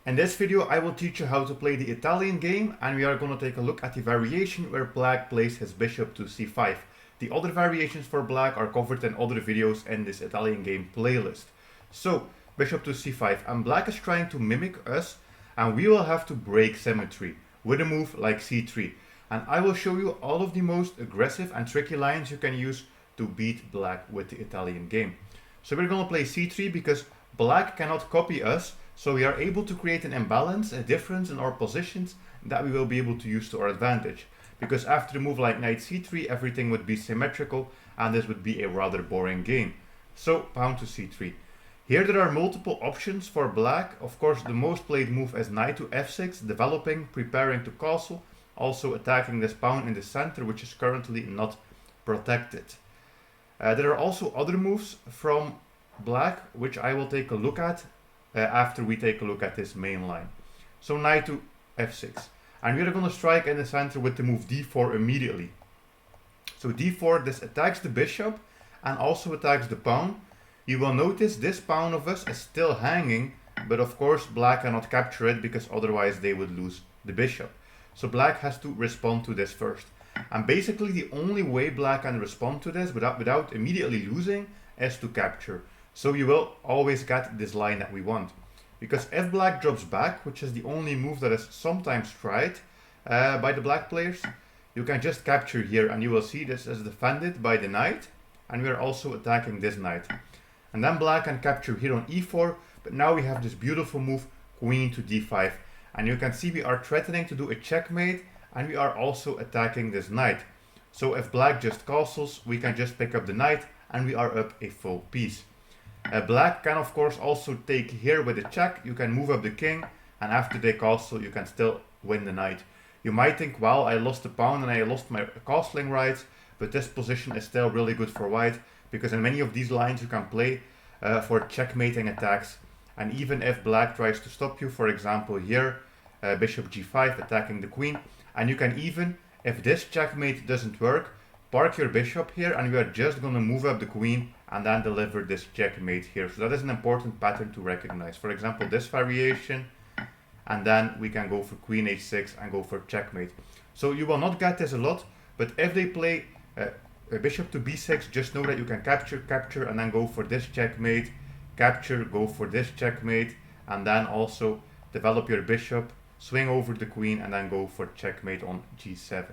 In this video I will teach you how to play the Italian game, and we are going to take a look at the variation where black plays his bishop to c5. The other variations for black are covered in other videos in this Italian game playlist. So, bishop to c5, and black is trying to mimic us, and we will have to break symmetry with a move like c3. And I will show you all of the most aggressive and tricky lines you can use to beat black with the Italian game. So we're going to play c3 because black cannot copy us, so we are able to create an imbalance, a difference in our positions that we will be able to use to our advantage. Because after a move like knight c3, everything would be symmetrical and this would be a rather boring game. So pawn to c3. Here there are multiple options for black. Of course, the most played move is knight to f6, developing, preparing to castle, also attacking this pawn in the center, which is currently not protected. There are also other moves from black, which I will take a look at after we take a look at this main line. So knight to f6. And we are going to strike in the center with the move d4 immediately. So d4, this attacks the bishop and also attacks the pawn. You will notice this pawn of us is still hanging, but of course black cannot capture it because otherwise they would lose the bishop. So black has to respond to this first. And basically the only way black can respond to this without immediately losing is to capture. So you will always get this line that we want. Because if black drops back, which is the only move that is sometimes tried by the black players, you can just capture here and you will see this is defended by the knight, and we are also attacking this knight. And then black can capture here on e4, but now we have this beautiful move, queen to d5. And you can see we are threatening to do a checkmate, and we are also attacking this knight. So if black just castles, we can just pick up the knight and we are up a full piece. Black can of course also take here with a check. You can move up the king, and after they castle you can still win the knight. You might think, well, I lost the pawn and I lost my castling rights, but this position is still really good for white, because in many of these lines you can play for checkmating attacks. And even if black tries to stop you, for example here, bishop g5 attacking the queen, and you can even, if this checkmate doesn't work, park your bishop here and we are just going to move up the queen and then deliver this checkmate here. So that is an important pattern to recognize. For example, this variation, and then we can go for queen h6 and go for checkmate. So you will not get this a lot, but if they play a bishop to b6, just know that you can capture, and then go for this checkmate, capture, go for this checkmate, and then also develop your bishop, swing over the queen, and then go for checkmate on g7.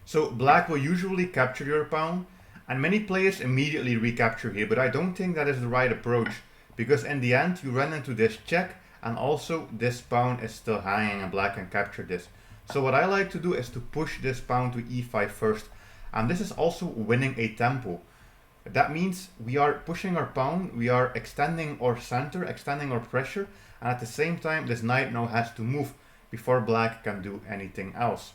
So black will usually capture your pawn, and many players immediately recapture here, but I don't think that is the right approach, because in the end you run into this check, and also this pawn is still hanging and black can capture this. So what I like to do is to push this pawn to e5 first, and this is also winning a tempo. That means we are pushing our pawn, we are extending our center, extending our pressure, and at the same time this knight now has to move before black can do anything else.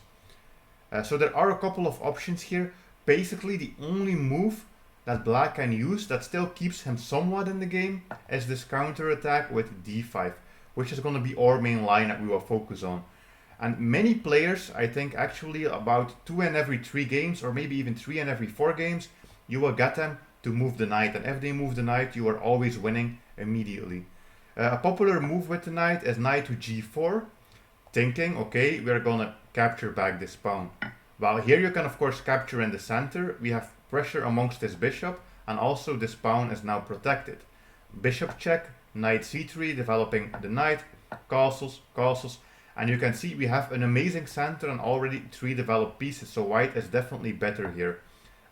So there are a couple of options here. Basically the only move that black can use that still keeps him somewhat in the game is this counter attack with d5, which is going to be our main line that we will focus on. And many players, I think actually about 2 in every 3 games, or maybe even 3 in every 4 games, you will get them to move the knight, and if they move the knight you are always winning immediately. A popular move with the knight is knight to g4, thinking, okay, we are gonna capture back this pawn. Well, here you can of course capture in the center, we have pressure amongst this bishop, and also this pawn is now protected. Bishop check, knight c3, developing the knight, castles, and you can see we have an amazing center and already 3 developed pieces, so white is definitely better here.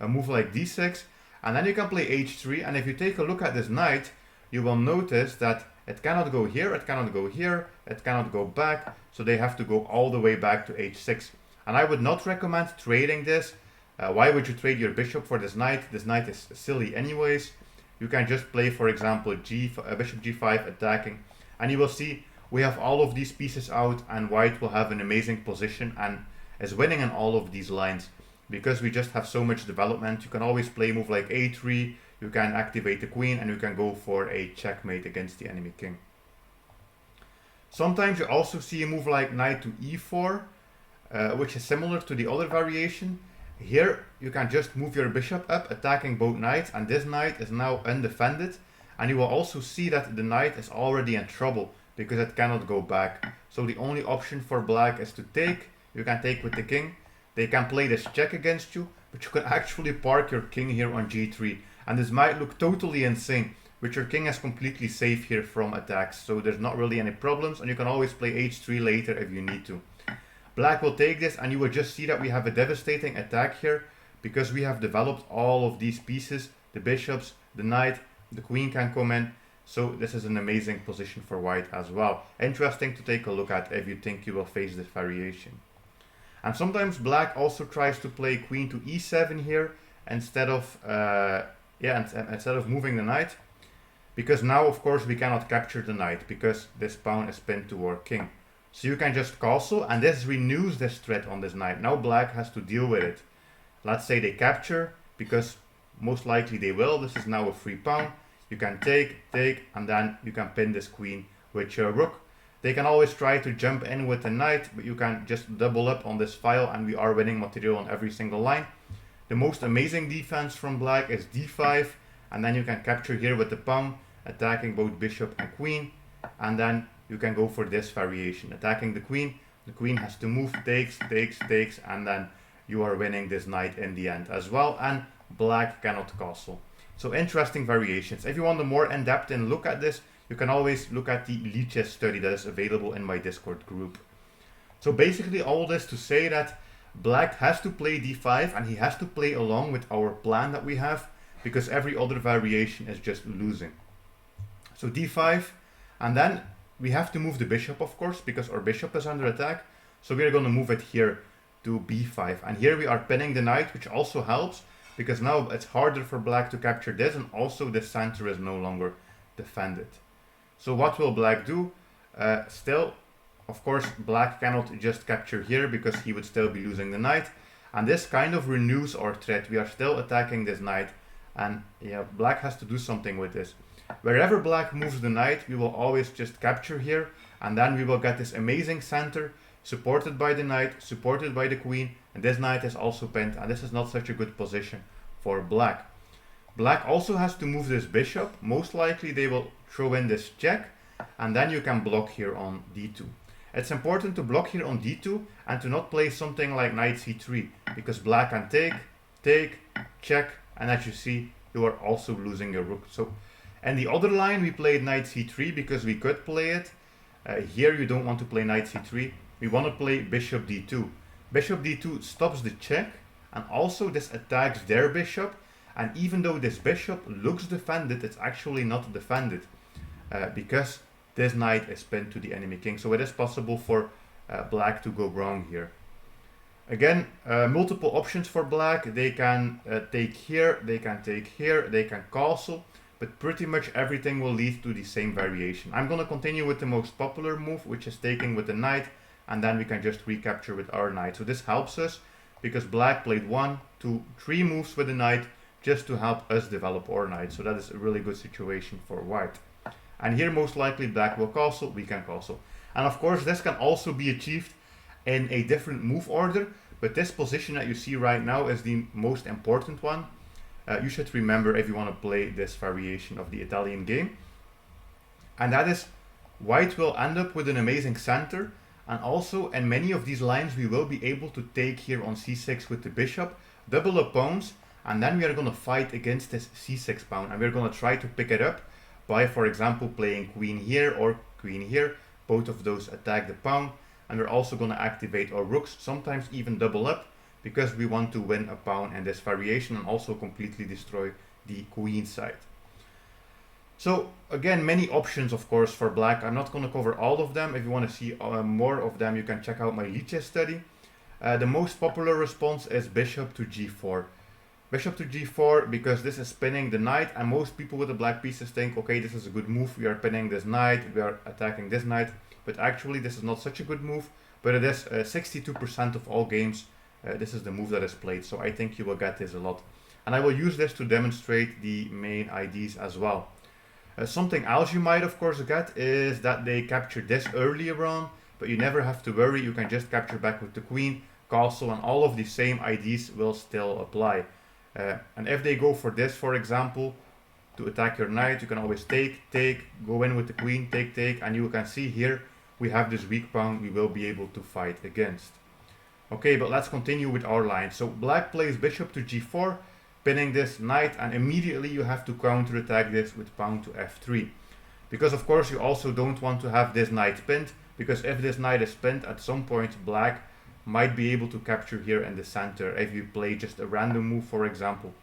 A move like d6, and then you can play h3, and if you take a look at this knight, you will notice that it cannot go here, it cannot go here, it cannot go back, so they have to go all the way back to h6. And I would not recommend trading this. Why would you trade your bishop for this knight? This knight is silly anyways. You can just play, for example, bishop g5 attacking, and you will see we have all of these pieces out, and white will have an amazing position and is winning in all of these lines. Because we just have so much development, you can always play a move like a3, you can activate the queen, and you can go for a checkmate against the enemy king. Sometimes you also see a move like knight to e4, which is similar to the other variation. Here you can just move your bishop up, attacking both knights, and this knight is now undefended, and you will also see that the knight is already in trouble because it cannot go back. So the only option for black is to take. You can take with the king. They can play this check against you, but you can actually park your king here on g3. And this might look totally insane, but your king is completely safe here from attacks, so there's not really any problems, and you can always play h3 later if you need to. Black will take this, and you will just see that we have a devastating attack here, because we have developed all of these pieces, the bishops, the knight, the queen can come in, so this is an amazing position for white as well. Interesting to take a look at if you think you will face this variation. And sometimes black also tries to play queen to e7 here, instead of instead of moving the knight, because now of course we cannot capture the knight because this pawn is pinned to our king. So you can just castle, and this renews this threat on this knight. Now black has to deal with it. Let's say they capture, because most likely they will. This is now a free pawn. You can take, and then you can pin this queen with your rook. They can always try to jump in with the knight, but you can just double up on this file, and we are winning material on every single line. The most amazing defense from black is d5, and then you can capture here with the pawn, attacking both bishop and queen, and then you can go for this variation, attacking the queen has to move, takes, and then you are winning this knight in the end as well, and black cannot castle. So interesting variations. If you want a more in-depth look at this, you can always look at the Lichess study that is available in my Discord group. So basically all this to say that black has to play d5, and he has to play along with our plan that we have, because every other variation is just losing. So d5, and then we have to move the bishop, of course, because our bishop is under attack. So we're going to move it here to b5. And here we are pinning the knight, which also helps, because now it's harder for black to capture this, and also the center is no longer defended. So what will black do? Still, of course, black cannot just capture here, because he would still be losing the knight. And this kind of renews our threat. We are still attacking this knight, and yeah, black has to do something with this. Wherever black moves the knight, we will always just capture here, and then we will get this amazing center, supported by the knight, supported by the queen, and this knight is also pinned, and this is not such a good position for black. Black also has to move this bishop. Most likely they will throw in this check, and then you can block here on d2. It's important to block here on d2, and to not play something like knight c3, because black can take, check, and as you see, you are also losing your rook. So, and the other line we played knight c3 because we could play it. Here you don't want to play knight c3. We want to play bishop d2. Bishop d2 stops the check, and also this attacks their bishop. And even though this bishop looks defended, it's actually not defended, because this knight is pinned to the enemy king. So it is possible for black to go wrong here. Again, multiple options for black. They can take here, they can take here, they can castle, but pretty much everything will lead to the same variation. I'm going to continue with the most popular move, which is taking with the knight, and then we can just recapture with our knight. So this helps us, because black played 1, 2, 3 moves with the knight just to help us develop our knight. So that is a really good situation for white. And here most likely black will castle, we can castle. And of course this can also be achieved in a different move order, but this position that you see right now is the most important one. You should remember if you want to play this variation of the Italian game. And that is, white will end up with an amazing center, and also in many of these lines we will be able to take here on c6 with the bishop, double up pawns, and then we are going to fight against this c6 pawn, and we're going to try to pick it up by, for example, playing queen here or queen here. Both of those attack the pawn, and we're also going to activate our rooks, sometimes even double up, because we want to win a pawn in this variation and also completely destroy the queen side. So again, many options of course for black. I'm not going to cover all of them. If you want to see more of them, you can check out my Lichess study. The most popular response is bishop to g4. Bishop to g4, because this is pinning the knight, and most people with the black pieces think, okay, this is a good move, we are pinning this knight, we are attacking this knight, but actually this is not such a good move, but it is 62% of all games, this is the move that is played, so I think you will get this a lot. And I will use this to demonstrate the main IDs as well. Something else you might of course get is that they capture this earlier on, but you never have to worry, you can just capture back with the queen, castle, and all of the same IDs will still apply. And if they go for this, for example, to attack your knight. You can always take, go in with the queen, take, and you can see here we have this weak pawn we will be able to fight against. Okay, but let's continue with our line. So black plays bishop to g4, pinning this knight, and immediately you have to counterattack this with pawn to f3. Because of course you also don't want to have this knight pinned, because if this knight is pinned, at some point black might be able to capture here in the center. If you play just a random move, for example,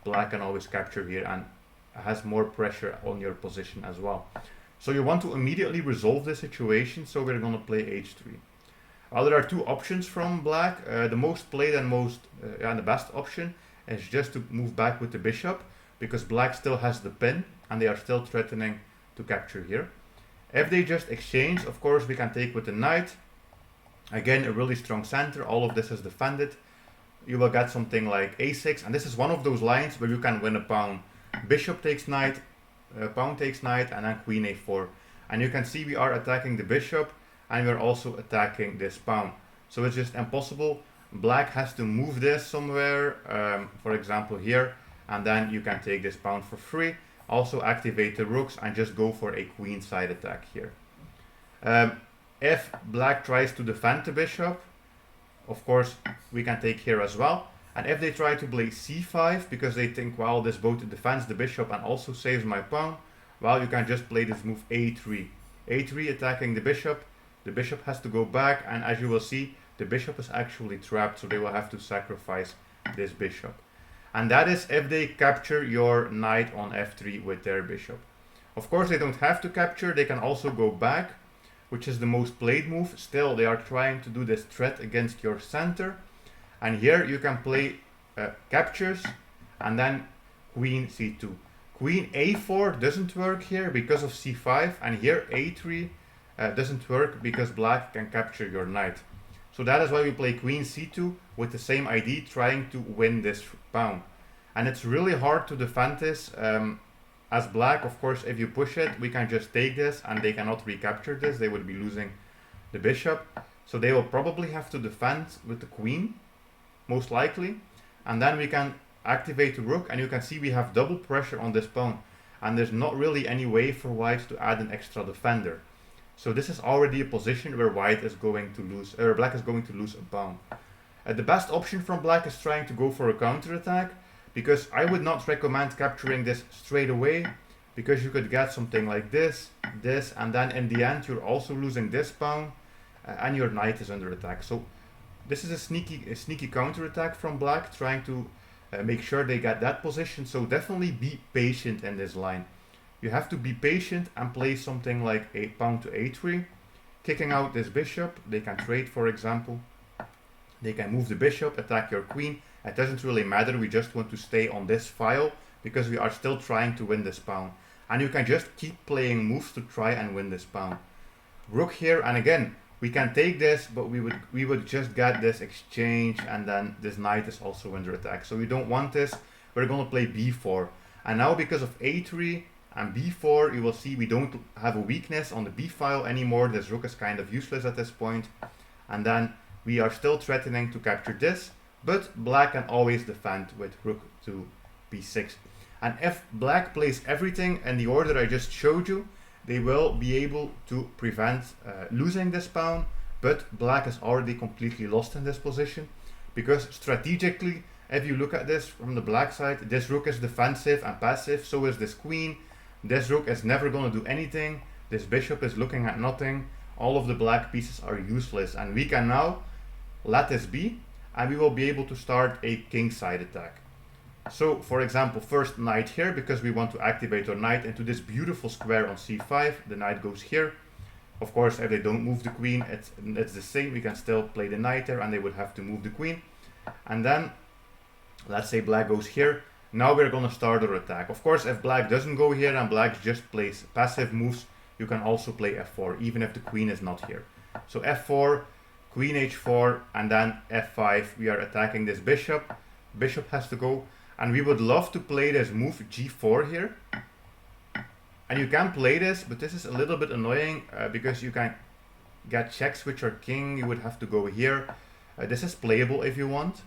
black can always capture here and has more pressure on your position as well. So you want to immediately resolve this situation, so we're going to play h3. There are two options from black. The most played and the best option is just to move back with the bishop, because black still has the pin and they are still threatening to capture here. If they just exchange, of course we can take with the knight. Again, a really strong center, all of this is defended. You will get something like a6, and this is one of those lines where you can win a pawn. Bishop takes knight, pawn takes knight, and then queen a4. And you can see we are attacking the bishop, and we're also attacking this pawn. So it's just impossible. Black has to move this somewhere, for example here, and then you can take this pawn for free. Also activate the rooks and just go for a queenside attack here. If black tries to defend the bishop, of course we can take here as well. And if they try to play c5 because they think, well, this both defends the bishop and also saves my pawn, well, you can just play this move a3. a3 attacking the bishop. The bishop has to go back, and as you will see, the bishop is actually trapped, so they will have to sacrifice this bishop. And that is if they capture your knight on f3 with their bishop. Of course, they don't have to capture, they can also go back, which is the most played move. Still, they are trying to do this threat against your center. And here you can play captures and then queen c2. Queen a4 doesn't work here because of c5, and here a3 doesn't work because black can capture your knight. So that is why we play queen c2 with the same idea, trying to win this pawn. And it's really hard to defend this. As black, of course, if you push it, we can just take this and they cannot recapture this. They would be losing the bishop. So they will probably have to defend with the queen, most likely. And then we can activate the rook, and you can see we have double pressure on this pawn. And there's not really any way for white to add an extra defender. So this is already a position where white is going to lose, or black is going to lose a pawn. The best option from black is trying to go for a counterattack, because I would not recommend capturing this straight away, because you could get something like this, and then in the end you're also losing this pawn, and your knight is under attack. So this is a sneaky counterattack from black, trying to make sure they get that position. So definitely be patient in this line. You have to be patient and play something like a pawn to a3, kicking out this bishop. They can trade, for example. They can move the bishop, attack your queen. It doesn't really matter, we just want to stay on this file because we are still trying to win this pawn. And you can just keep playing moves to try and win this pawn. Rook here, and again, we can take this, but we would just get this exchange, and then this knight is also under attack. So we don't want this. We're going to play b4. And now because of a3 and b4, you will see we don't have a weakness on the b file anymore. This rook is kind of useless at this point. And then we are still threatening to capture this. But black can always defend with rook to b6. And if black plays everything in the order I just showed you, they will be able to prevent losing this pawn. But black is already completely lost in this position, because strategically, if you look at this from the black side, this rook is defensive and passive, so is this queen. This rook is never going to do anything. This bishop is looking at nothing. All of the black pieces are useless, and we can now let this be, and we will be able to start a kingside attack. So, for example, first knight here, because we want to activate our knight into this beautiful square on c5. The knight goes here. Of course, if they don't move the queen, it's the same. We can still play the knight there, and they would have to move the queen. And then, let's say black goes here. Now we're going to start our attack. Of course, if black doesn't go here and black just plays passive moves, you can also play f4, even if the queen is not here. So f4, queen h4, and then f5. We are attacking this bishop. Bishop has to go. And we would love to play this move g4 here. And you can play this, but this is a little bit annoying because you can get checks with your king. You would have to go here. This is playable if you want.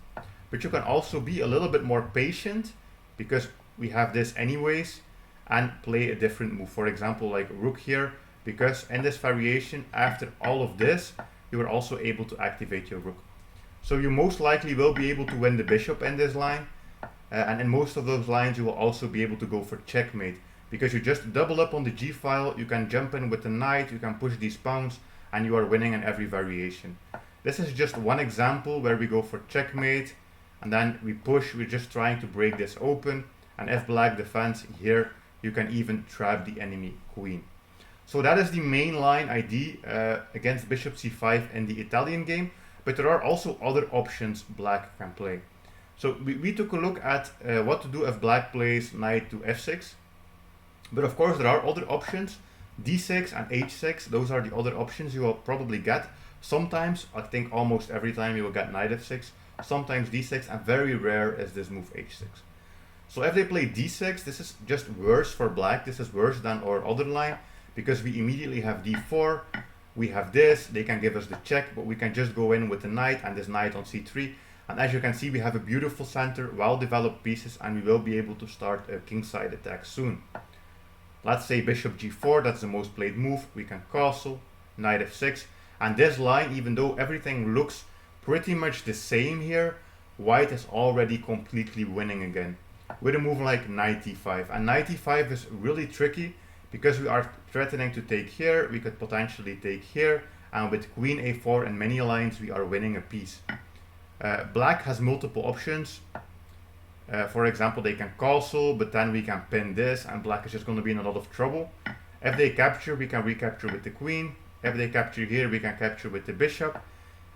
But you can also be a little bit more patient, because we have this anyways. and play a different move. For example, like rook here, because in this variation, after all of this, you are also able to activate your rook. So you most likely will be able to win the bishop in this line, and in most of those lines you will also be able to go for checkmate, because you just double up on the g file, you can jump in with the knight, you can push these pawns, and you are winning in every variation. This is just one example where we go for checkmate, and then we push, we're just trying to break this open, and if black defends here, you can even trap the enemy queen. So that is the main line ID against bishop c5 in the Italian game, but there are also other options black can play. So we took a look at what to do if black plays knight to f6, but of course there are other options, d6 and h6, those are the other options you will probably get. Sometimes, I think almost every time you will get knight f6, sometimes d6, and very rare is this move h6. So if they play d6, this is just worse for black, this is worse than our other line, because we immediately have d4, we have this, they can give us the check, but we can just go in with the knight and this knight on c3, and as you can see we have a beautiful center, well developed pieces, and we will be able to start a kingside attack soon. Let's say bishop g4, that's the most played move, we can castle, knight f6, and this line, even though everything looks pretty much the same here, white is already completely winning again with a move like knight e5, and knight e5 is really tricky because we are threatening to take here, we could potentially take here, and with queen a4 in many lines we are winning a piece. Black has multiple options. For example, they can castle, but then we can pin this, and black is just going to be in a lot of trouble. If they capture, we can recapture with the queen. If they capture here, we can capture with the bishop.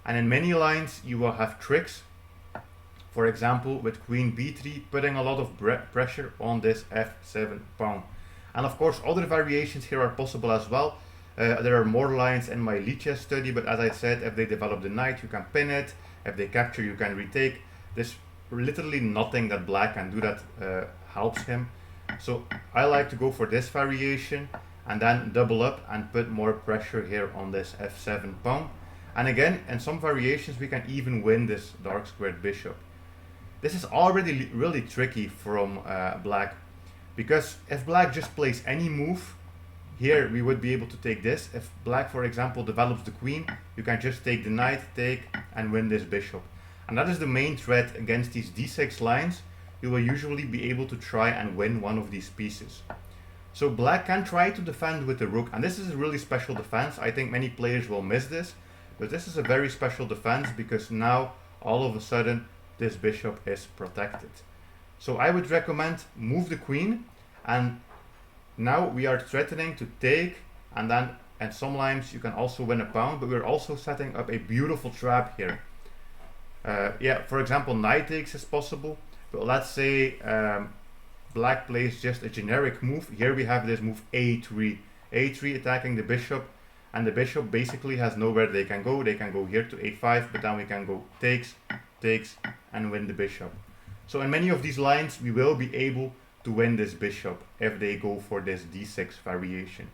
And in many lines, you will have tricks. For example, with queen b3, putting a lot of pressure on this f7 pawn. And of course, other variations here are possible as well. There are more lines in my Lichess study, but as I said, if they develop the knight, you can pin it. If they capture, you can retake. There's literally nothing that black can do that helps him. So I like to go for this variation and then double up and put more pressure here on this f7 pawn. And again, in some variations, we can even win this dark squared bishop. This is already really tricky from black, because if black just plays any move, here we would be able to take this. If black, for example, develops the queen, you can just take the knight, take, and win this bishop. And that is the main threat against these d6 lines. You will usually be able to try and win one of these pieces. So black can try to defend with the rook, and this is a really special defense. I think many players will miss this, but this is a very special defense because now all of a sudden this bishop is protected. So I would recommend move the queen, and now we are threatening to take, and then in some lines you can also win a pawn, but we're also setting up a beautiful trap here. Yeah, for example, knight takes is possible, but let's say black plays just a generic move. Here we have this move a3, a3 attacking the bishop, and the bishop basically has nowhere they can go. They can go here to a5, but then we can go takes, takes, and win the bishop. So in many of these lines we will be able to win this bishop if they go for this d6 variation.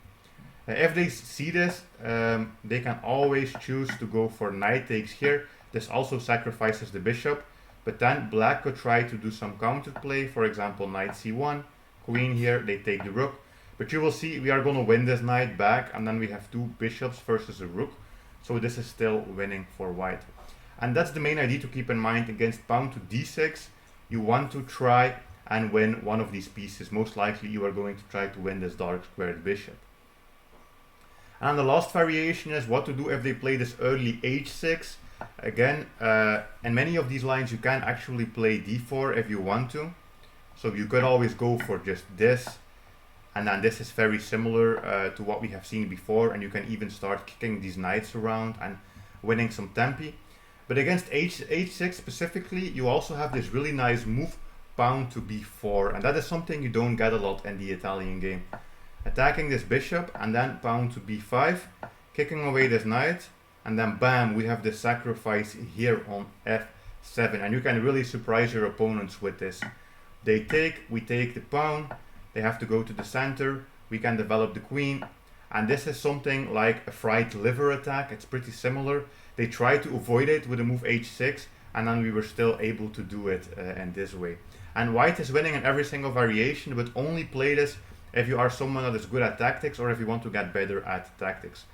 If they see this, they can always choose to go for knight takes here. This also sacrifices the bishop, but then black could try to do some counterplay, for example knight c1, queen here, they take the rook, but you will see we are going to win this knight back, and then we have two bishops versus a rook, so this is still winning for white. And that's the main idea to keep in mind against pawn to d6. You want to try and win one of these pieces. Most likely you are going to try to win this dark squared bishop. And the last variation is what to do if they play this early h6. Again, in many of these lines you can actually play d4 if you want to. So you could always go for just this, and then this is very similar to what we have seen before, and you can even start kicking these knights around and winning some tempi. But against h6 specifically, you also have this really nice move, pawn to b4, and that is something you don't get a lot in the Italian game. Attacking this bishop and then pawn to b5, kicking away this knight, and then bam, we have the sacrifice here on f7, and you can really surprise your opponents with this. They take, we take the pawn, they have to go to the center, we can develop the queen, and this is something like a fried liver attack. It's pretty similar. They tried to avoid it with the move h6, and then we were still able to do it in this way. And white is winning in every single variation, but only play this if you are someone that is good at tactics or if you want to get better at tactics.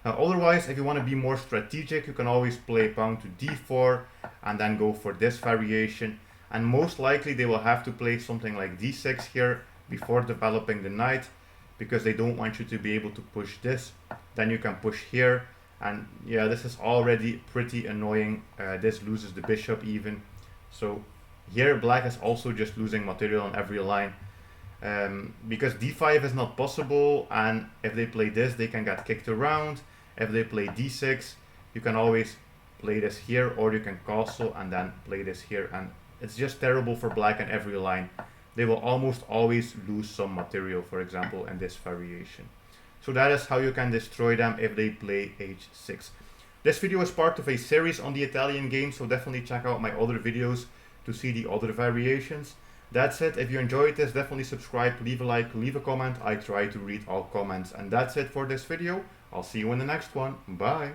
Otherwise, if you want to be more strategic, you can always play pawn to d4 and then go for this variation. And most likely they will have to play something like d6 here before developing the knight, because they don't want you to be able to push this. Then you can push here, and yeah, this is already pretty annoying. This loses the bishop even. So here black is also just losing material on every line. Because d5 is not possible, and if they play this they can get kicked around. If they play d6, you can always play this here, or you can castle and then play this here, and it's just terrible for black on every line. They will almost always lose some material, for example in this variation. So that is how you can destroy them if they play h6. This video is part of a series on the Italian game, so definitely check out my other videos to see the other variations. That's it. If you enjoyed this, definitely subscribe, leave a like, leave a comment. I try to read all comments. And that's it for this video. I'll see you in the next one. Bye.